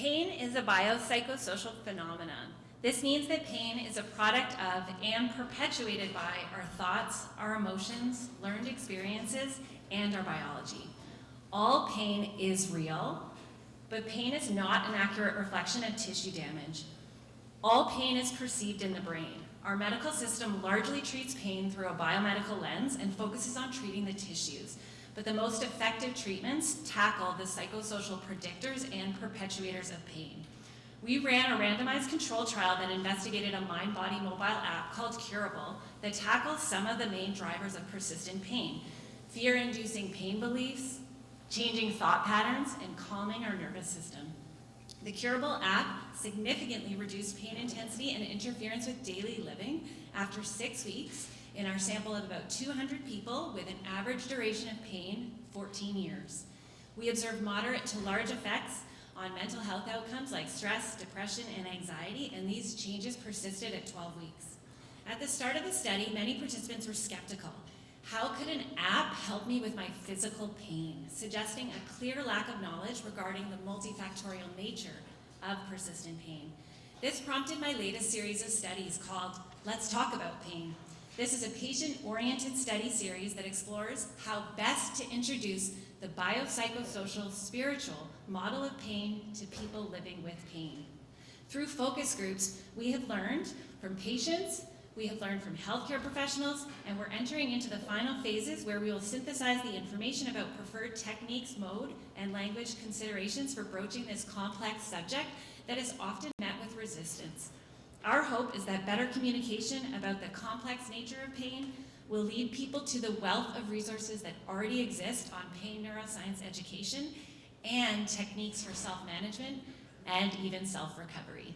Pain is a biopsychosocial phenomenon. This means that pain is a product of and perpetuated by our thoughts, our emotions, learned experiences, and our biology. All pain is real, but pain is not an accurate reflection of tissue damage. All pain is perceived in the brain. Our medical system largely treats pain through a biomedical lens and focuses on treating the tissues. But the most effective treatments tackle the psychosocial predictors and perpetuators of pain. We ran a randomized control trial that investigated a mind-body mobile app called Curable that tackles some of the main drivers of persistent pain: fear-inducing pain beliefs, changing thought patterns, and calming our nervous system. The Curable app significantly reduced pain intensity and interference with daily living after 6 weeks in our sample of about 200 people with an average duration of pain 14 years. We observed moderate to large effects on mental health outcomes like stress, depression, and anxiety, and these changes persisted at 12 weeks. At the start of the study, many participants were skeptical. How could an app help me with my physical pain? Suggesting a clear lack of knowledge regarding the multifactorial nature of persistent pain. This prompted my latest series of studies called Let's Talk About Pain. This is a patient-oriented study series that explores how best to introduce the biopsychosocial spiritual model of pain to people living with pain. Through focus groups, we have learned from patients, we have learned from healthcare professionals, and we're entering into the final phases where we will synthesize the information about preferred techniques, mode, and language considerations for broaching this complex subject that is often met with resistance. Our hope is that better communication about the complex nature of pain will lead people to the wealth of resources that already exist on pain neuroscience education and techniques for self-management and even self-recovery.